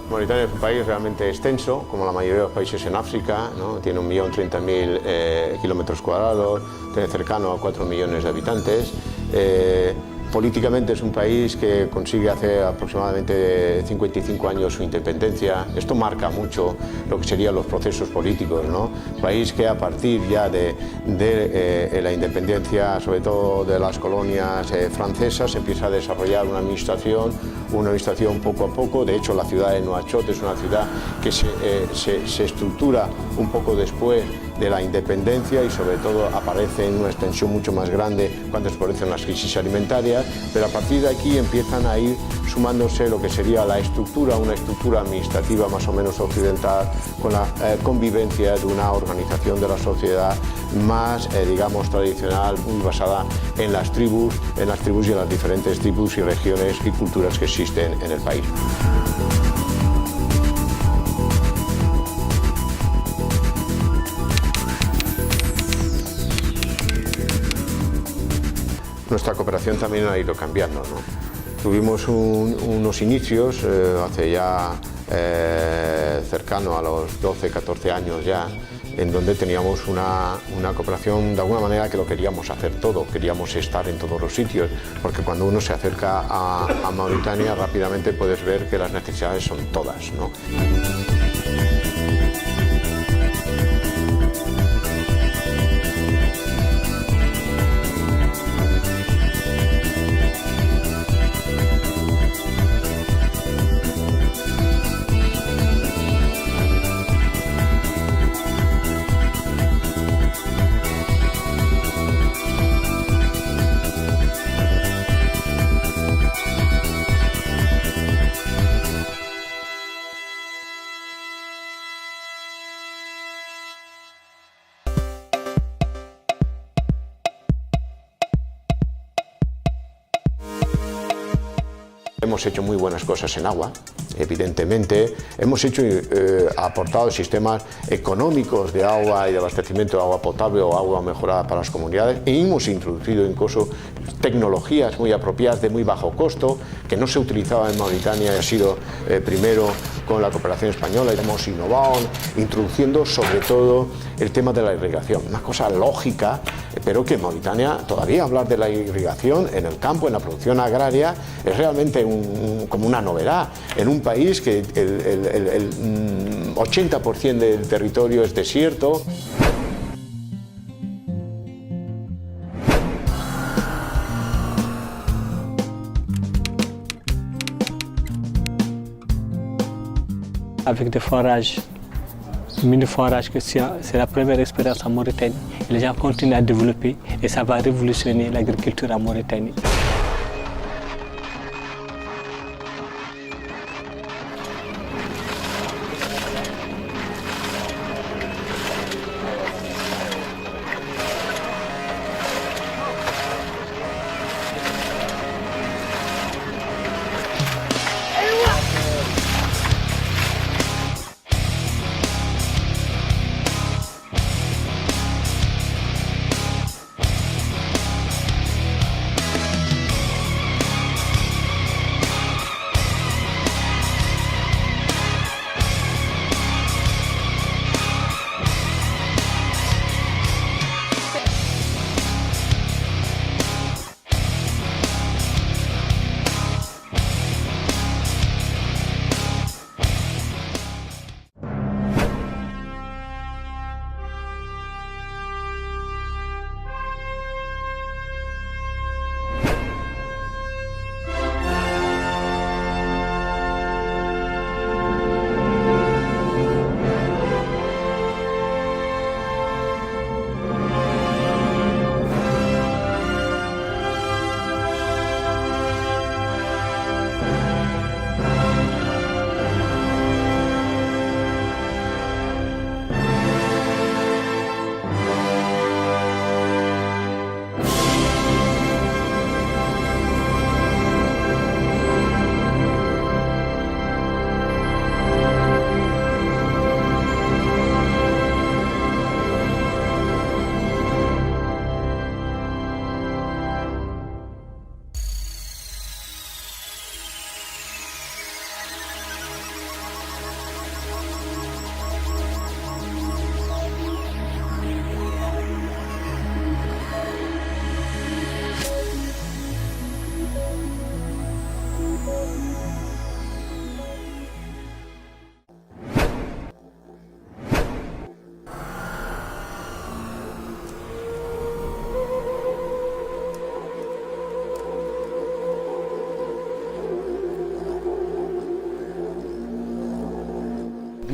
Mauritania es un país realmente extenso, como la mayoría de los países en África, ¿no? Tiene 1.030.000 kilómetros cuadrados, tiene cercano a 4 millones de habitantes. Políticamente es un país que consigue hace aproximadamente 55 años su independencia. Esto marca mucho lo que serían los procesos políticos, ¿no? País que a partir ya de la independencia, sobre todo de las colonias francesas, empieza a desarrollar una administración poco a poco. De hecho, la ciudad de Nouakchott es una ciudad que se estructura un poco después de la independencia y sobre todo aparece en una extensión mucho más grande cuando se producen las crisis alimentarias, pero a partir de aquí empiezan a ir sumándose lo que sería la estructura, una estructura administrativa más o menos occidental, con la convivencia de una organización de la sociedad más, digamos, tradicional, muy basada en las tribus y en las diferentes tribus y regiones y culturas que existen en el país. Nuestra cooperación también ha ido cambiando, ¿no? Tuvimos unos inicios hace ya cercano a los 12-14 años ya, en donde teníamos una cooperación de alguna manera que lo queríamos hacer todo, queríamos estar en todos los sitios, porque cuando uno se acerca a Mauritania rápidamente puedes ver que las necesidades son todas, ¿no? Hemos hecho muy buenas cosas en agua, evidentemente. Hemos aportado sistemas económicos de agua y de abastecimiento de agua potable o agua mejorada para las comunidades. Y hemos introducido incluso tecnologías muy apropiadas de muy bajo costo que no se utilizaban en Mauritania y ha sido primero con la cooperación española y hemos innovado, introduciendo sobre todo el tema de la irrigación. Una cosa lógica, pero que en Mauritania todavía hablar de la irrigación en el campo, en la producción agraria, es realmente como una novedad en un país que el 80% del territorio es desierto. Avec des forages, mini-forages, que c'est la première expérience en Mauritanie. Et les gens continuent à développer et ça va révolutionner l'agriculture en Mauritanie.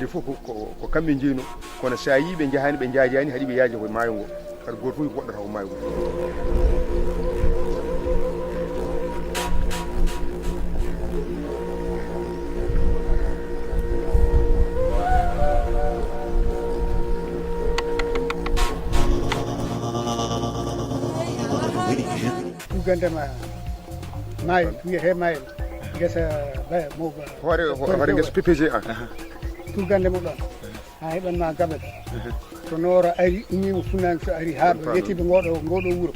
nde fof ko kamɓe jeeyno kono sa yi ɓe jahani ɓe jaajani haɗi ɓe yaaji koye maayo ngo kadi goto fof woɗɗata ko maayo ngo. Ugandema maayo wiyete maayo gesa baya mawba hoore gesa PPGA tugande mo ɗon ha heɓanma gaɓet to noora ari ummima funnangue so ari ha ɗo yettiɓe ngoɗo wuuro.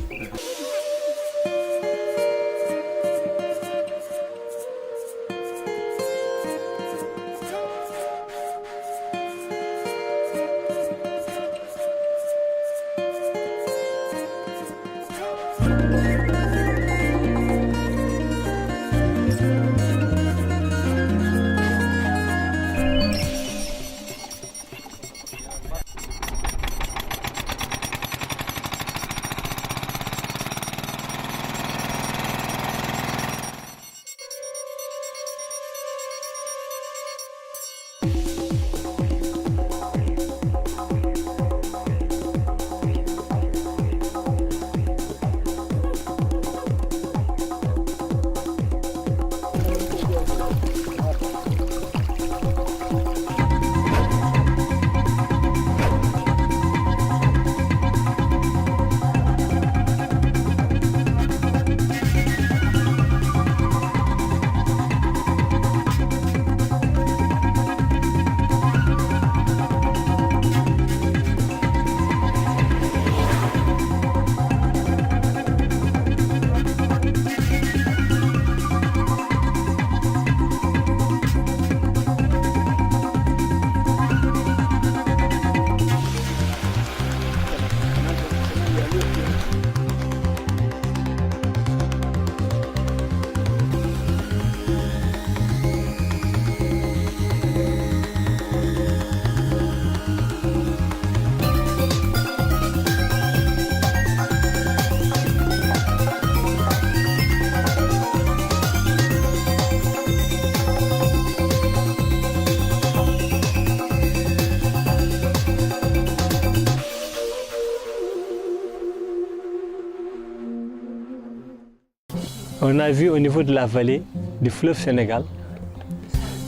On a vu au niveau de la vallée du fleuve Sénégal,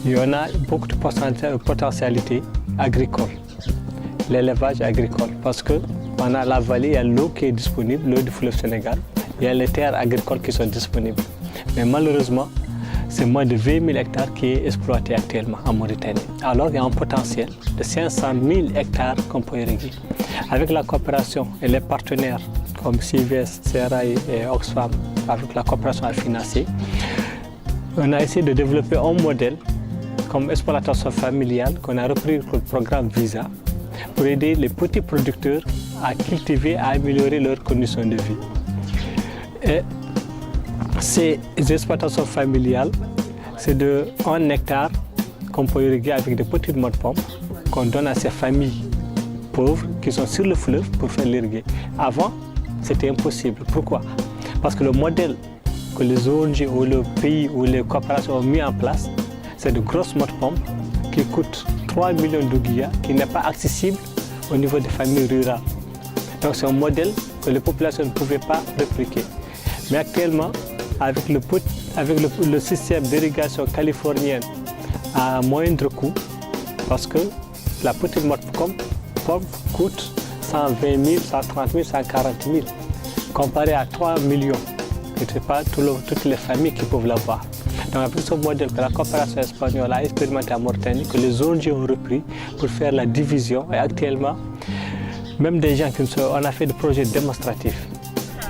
il y en a beaucoup de potentialités agricoles, l'élevage agricole, parce que pendant la vallée, il y a l'eau qui est disponible, l'eau du fleuve Sénégal, il y a les terres agricoles qui sont disponibles. Mais malheureusement, c'est moins de 20 000 hectares qui est exploité actuellement en Mauritanie. Alors il y a un potentiel de 500 000 hectares qu'on peut irriguer. Avec la coopération et les partenaires comme CIVES, CRI et Oxfam, avec la coopération financière, on a essayé de développer un modèle comme exploitation familiale qu'on a repris le programme VISA pour aider les petits producteurs à cultiver, à améliorer leurs conditions de vie. Et ces exploitations familiales, c'est de 1 hectare qu'on peut irriguer avec des petites modes pompes qu'on donne à ces familles pauvres qui sont sur le fleuve pour faire l'irriguer. Avant, c'était impossible. Pourquoi? Parce que le modèle que les ONG ou le pays ou les coopérations ont mis en place, c'est de grosses modes pompes qui coûtent 3 millions d'ouguiya, qui n'est pas accessible au niveau des familles rurales. Donc c'est un modèle que les populations ne pouvaient pas répliquer. Mais actuellement, avec le système d'irrigation californienne à moindre coût, parce que la petite mode pompe coûte 120 000, 130 000, 140 000, comparé à 3 millions. Ce n'est pas toutes les familles qui peuvent l'avoir. Donc avec ce modèle que la coopération espagnole a expérimenté en Mauritanie, que les ONG ont repris pour faire la division, et actuellement, même des gens on a fait des projets démonstratifs.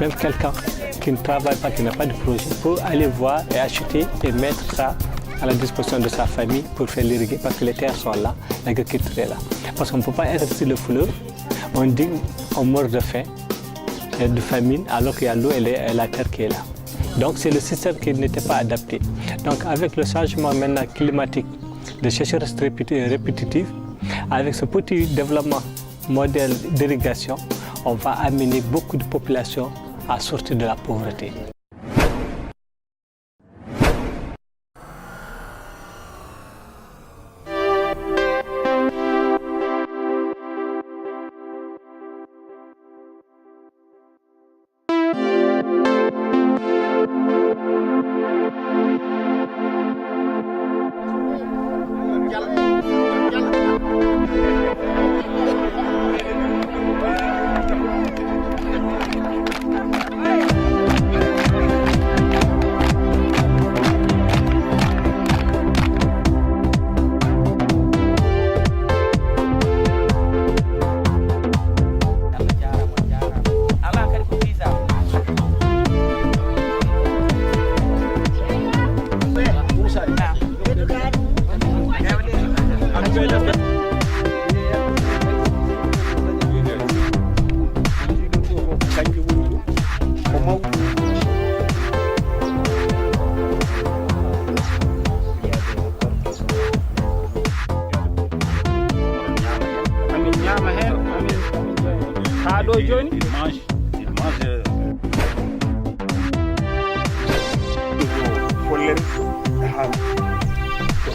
Même quelqu'un qui ne travaille pas, qui n'a pas de projet, peut aller voir et acheter et mettre ça à la disposition de sa famille pour faire l'irriguer, parce que les terres sont là, l'agriculture est là. Parce qu'on ne peut pas être sur le fleuve, on dit on meurt de faim et de famine, alors qu'il y a l'eau et la terre qui est là. Donc c'est le système qui n'était pas adapté. Donc avec le changement maintenant climatique, de sécheresse répétitive, avec ce petit développement modèle d'irrigation, on va amener beaucoup de populations à sortir de la pauvreté.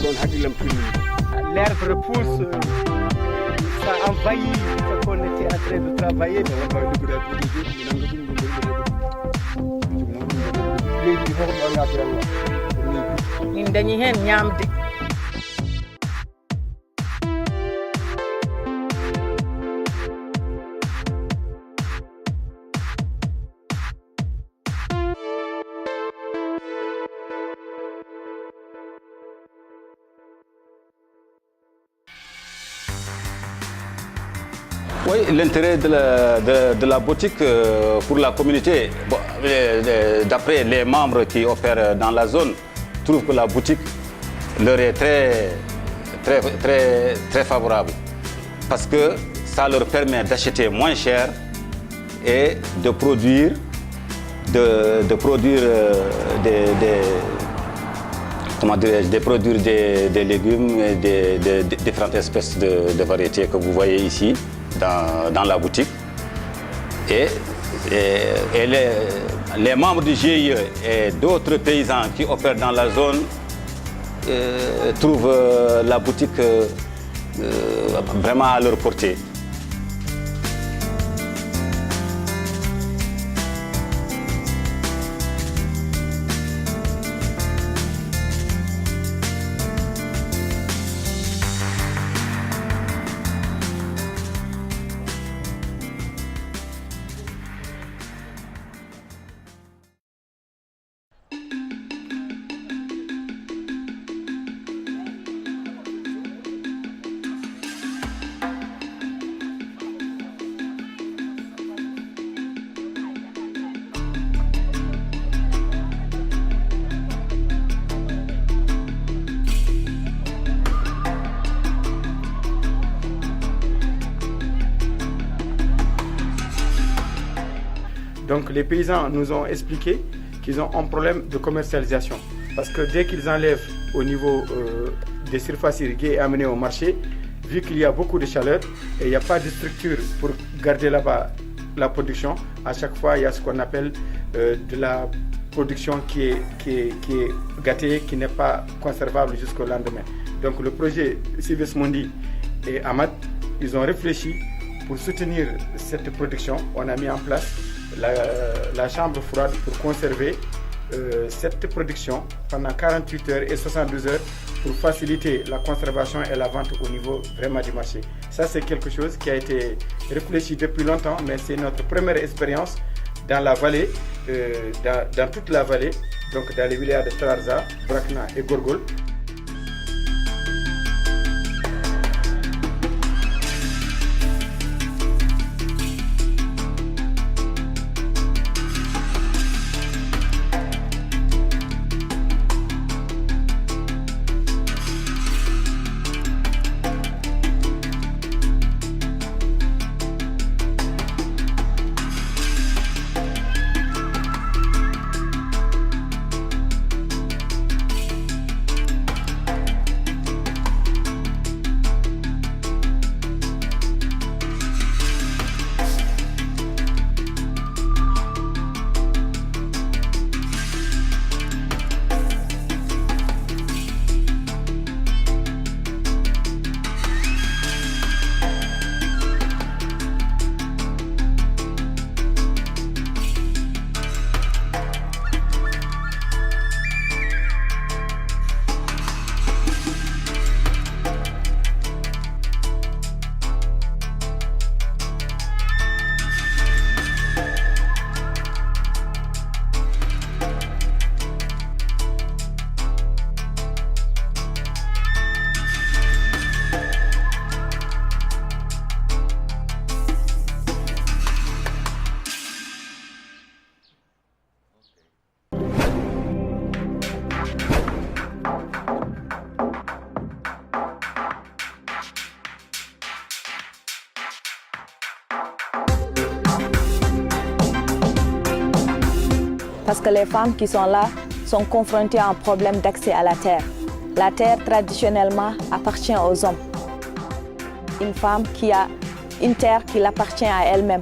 ɗon haqqillam tulli l'herbe repousse ça envahit ce qu'on était en train de travailler mais wonno liggude buuɗi juuɗi mi nanga ɗum leydi ɗi fof ɗo yatiralla min dañi hen ñamde. Oui, l'intérêt de la boutique pour la communauté, bon, d'après les membres qui opèrent dans la zone, trouvent que la boutique leur est très favorable parce que ça leur permet d'acheter moins cher et de produire, des légumes et des différentes espèces de variétés que vous voyez ici dans la boutique. Et les membres du GIE et d'autres paysans qui opèrent dans la zone trouvent la boutique vraiment à leur portée. Donc les paysans nous ont expliqué qu'ils ont un problème de commercialisation. Parce que dès qu'ils enlèvent au niveau des surfaces irriguées et amenées au marché, vu qu'il y a beaucoup de chaleur et il n'y a pas de structure pour garder là-bas la production, à chaque fois il y a ce qu'on appelle de la production qui est gâtée, qui n'est pas conservable jusqu'au lendemain. Donc le projet Cives Mundi et Amad, ils ont réfléchi pour soutenir cette production. On a mis en place la chambre froide pour conserver cette production pendant 48 heures et 72 heures pour faciliter la conservation et la vente au niveau vraiment du marché. Ça, c'est quelque chose qui a été réfléchi depuis longtemps, mais c'est notre première expérience dans la vallée, dans toute la vallée, donc dans les villages de Trarza, Brakna et Gorgol. Parce que les femmes qui sont là sont confrontées à un problème d'accès à la terre. La terre, traditionnellement, appartient aux hommes. Une femme qui a une terre qui l'appartient à elle-même.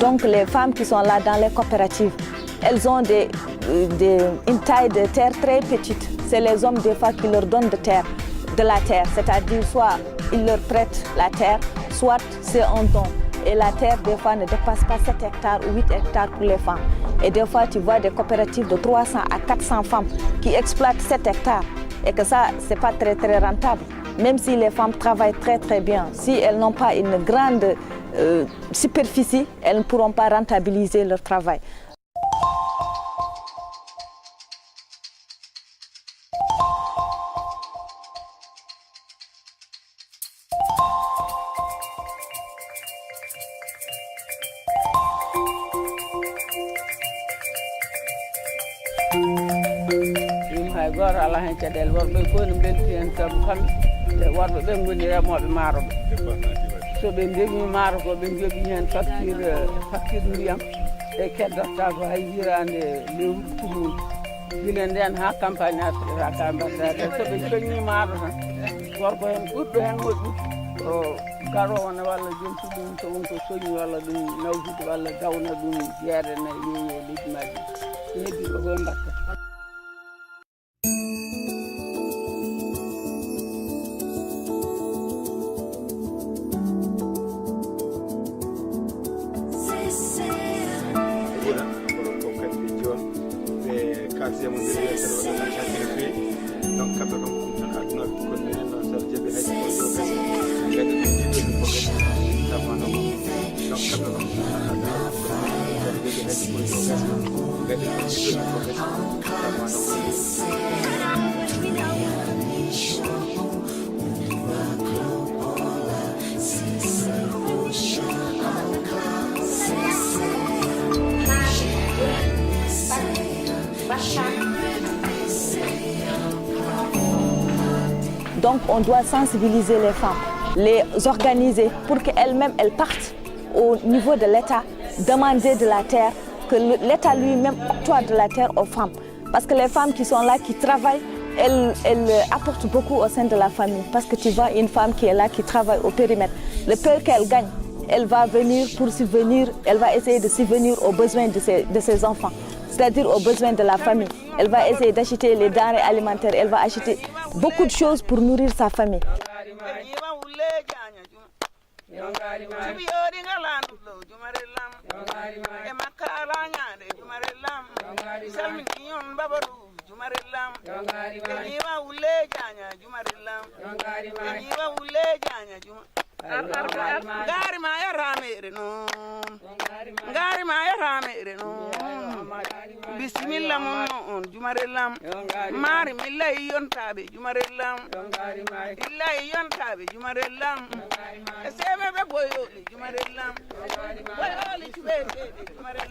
Donc les femmes qui sont là dans les coopératives, elles ont une taille de terre très petite. C'est les hommes des fois qui leur donnent de la terre, c'est-à-dire soit ils leur prêtent la terre, soit c'est un don. Et la terre, des fois, ne dépasse pas 7 hectares ou 8 hectares pour les femmes. Et des fois, tu vois des coopératives de 300 à 400 femmes qui exploitent 7 hectares. Et que ça, ce n'est pas très, très rentable. Même si les femmes travaillent très, très bien, si elles n'ont pas une grande superficie, elles ne pourront pas rentabiliser leur travail. goto ala hen caɗele worɓe fof ne belti hen saabu kamɓe worɓe ɓe goni remoɓe maaro ɓe so ɓe ndemi maaro ko ɓe jooɓi hen facture ndiyam e keddorta ko hay hirande lewru tumude guila nden ha campagne asrata ka mbaɗɗade so ɓe coñi maaro tan gorko hen ɓurɗo hen moƴƴi o garowo ne walla jontuɗo ɗum so wonko soñi walla ɗum nawtude walla gawna ɗum jeere ne yeeye leydi majji heddi ko koye mbatta. Donc on doit sensibiliser les femmes, les organiser pour qu'elles-mêmes elles partent au niveau de l'État, demander de la terre, que l'État lui-même octroie de la terre aux femmes. Parce que les femmes qui sont là, qui travaillent, elles apportent beaucoup au sein de la famille. Parce que tu vois une femme qui est là, qui travaille au périmètre, le peu qu'elle gagne, elle va venir pour subvenir, elle va essayer de subvenir aux besoins de ses enfants, c'est-à-dire aux besoins de la famille. Elle va essayer d'acheter les denrées alimentaires, elle va acheter beaucoup de choses pour nourrir sa famille. Ngari ma ya ramere no ngari ma ya ramere no bismillah mon jumarellam mari millahi yontabe jumarellam illahi yontabe jumarellam sebe be boyo jumarellam boyo li chube jumarellam